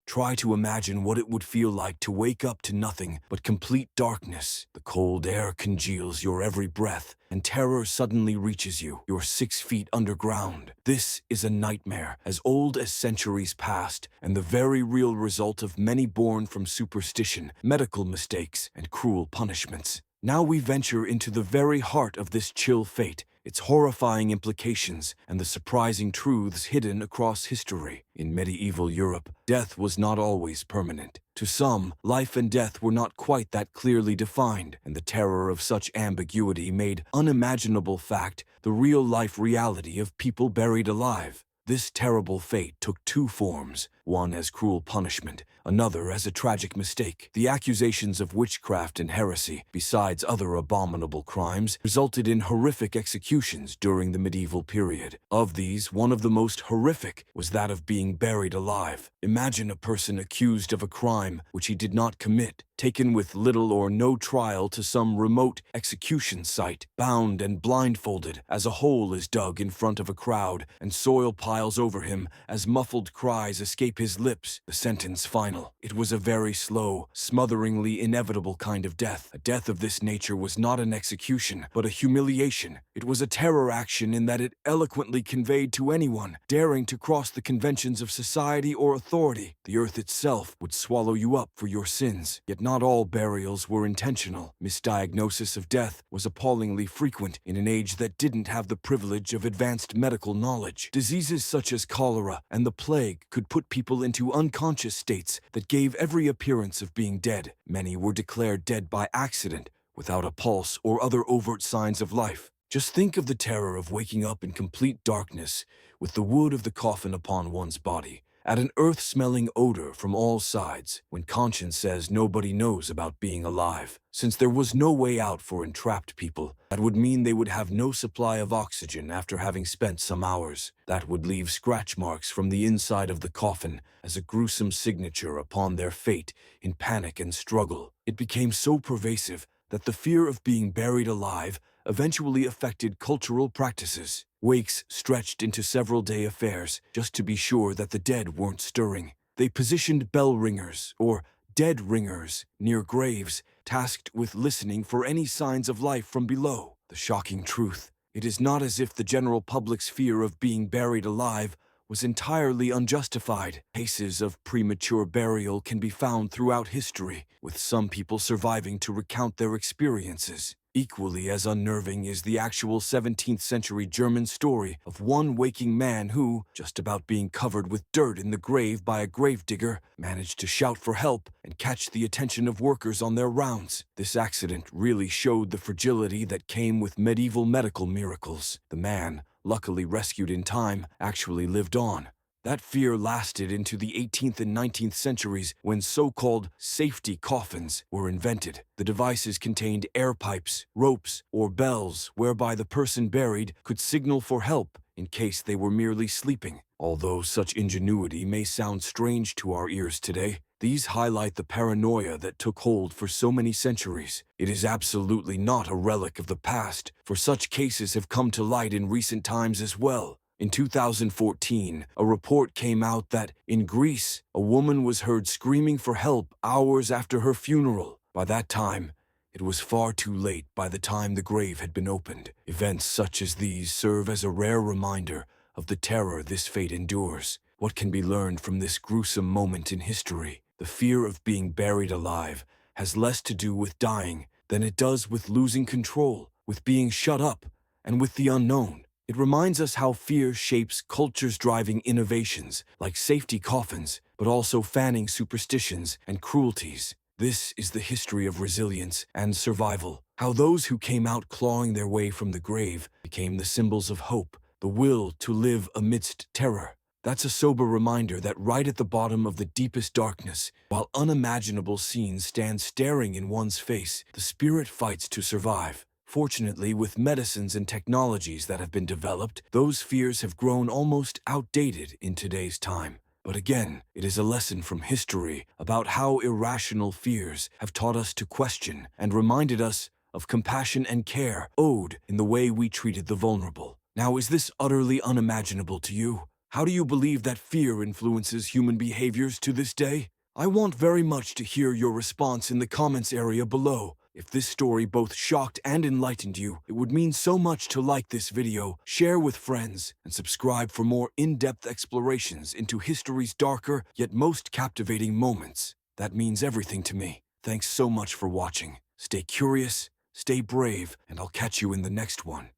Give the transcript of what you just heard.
Try to imagine what it would feel like to wake up to nothing but complete darkness. The cold air congeals your every breath, and terror suddenly reaches you. You're 6 feet underground. This is a nightmare as old as centuries past, and the very real result of many born from superstition, medical mistakes, and cruel punishments. Now we venture into the very heart of this chill fate, its horrifying implications, and the surprising truths hidden across history. In medieval Europe, death was not always permanent. To some, life and death were not quite that clearly defined, and the terror of such ambiguity made unimaginable fact the real-life reality of people buried alive. This terrible fate took two forms, one as cruel punishment, another as a tragic mistake. The accusations of witchcraft and heresy, besides other abominable crimes, resulted in horrific executions during the medieval period. Of these, one of the most horrific was that of being buried alive. Imagine a person accused of a crime which he did not commit, taken with little or no trial to some remote execution site, bound and blindfolded as a hole is dug in front of a crowd and soil piles over him as muffled cries escape his lips, the sentence final. It was a very slow, smotheringly inevitable kind of death. A death of this nature was not an execution, but a humiliation. It was a terror action in that it eloquently conveyed to anyone daring to cross the conventions of society or authority. The earth itself would swallow you up for your sins. Yet not all burials were intentional. Misdiagnosis of death was appallingly frequent in an age that didn't have the privilege of advanced medical knowledge. Diseases such as cholera and the plague could put people into unconscious states that gave every appearance of being dead. Many were declared dead by accident, without a pulse or other overt signs of life. Just think of the terror of waking up in complete darkness, with the wood of the coffin upon one's body, at an earth-smelling odor from all sides, when conscience says nobody knows about being alive. Since there was no way out for entrapped people, that would mean they would have no supply of oxygen after having spent some hours. That would leave scratch marks from the inside of the coffin as a gruesome signature upon their fate in panic and struggle. It became so pervasive that the fear of being buried alive eventually affected cultural practices. Wakes stretched into several-day affairs just to be sure that the dead weren't stirring. They positioned bell ringers, or dead ringers, near graves, tasked with listening for any signs of life from below. The shocking truth: it is not as if the general public's fear of being buried alive was entirely unjustified. Cases of premature burial can be found throughout history, with some people surviving to recount their experiences. Equally as unnerving is the actual 17th-century German story of one waking man who, just about being covered with dirt in the grave by a gravedigger, managed to shout for help and catch the attention of workers on their rounds. This accident really showed the fragility that came with medieval medical miracles. The man, luckily rescued in time, actually lived on. That fear lasted into the 18th and 19th centuries when so-called safety coffins were invented. The devices contained air pipes, ropes, or bells whereby the person buried could signal for help in case they were merely sleeping. Although such ingenuity may sound strange to our ears today, these highlight the paranoia that took hold for so many centuries. It is absolutely not a relic of the past, for such cases have come to light in recent times as well. In 2014, a report came out that, in Greece, a woman was heard screaming for help hours after her funeral. By that time, it was far too late by the time the grave had been opened. Events such as these serve as a rare reminder of the terror this fate endures. What can be learned from this gruesome moment in history? The fear of being buried alive has less to do with dying than it does with losing control, with being shut up, and with the unknown. It reminds us how fear shapes cultures driving innovations like safety coffins, but also fanning superstitions and cruelties. This is the history of resilience and survival, how those who came out clawing their way from the grave became the symbols of hope, the will to live amidst terror. That's a sober reminder that right at the bottom of the deepest darkness, while unimaginable scenes stand staring in one's face, the spirit fights to survive. Fortunately, with medicines and technologies that have been developed, those fears have grown almost outdated in today's time. But again, it is a lesson from history about how irrational fears have taught us to question and reminded us of compassion and care owed in the way we treated the vulnerable. Now, is this utterly unimaginable to you? How do you believe that fear influences human behaviors to this day? I want very much to hear your response in the comments area below. If this story both shocked and enlightened you, it would mean so much to like this video, share with friends, and subscribe for more in-depth explorations into history's darker yet most captivating moments. That means everything to me. Thanks so much for watching. Stay curious, stay brave, and I'll catch you in the next one.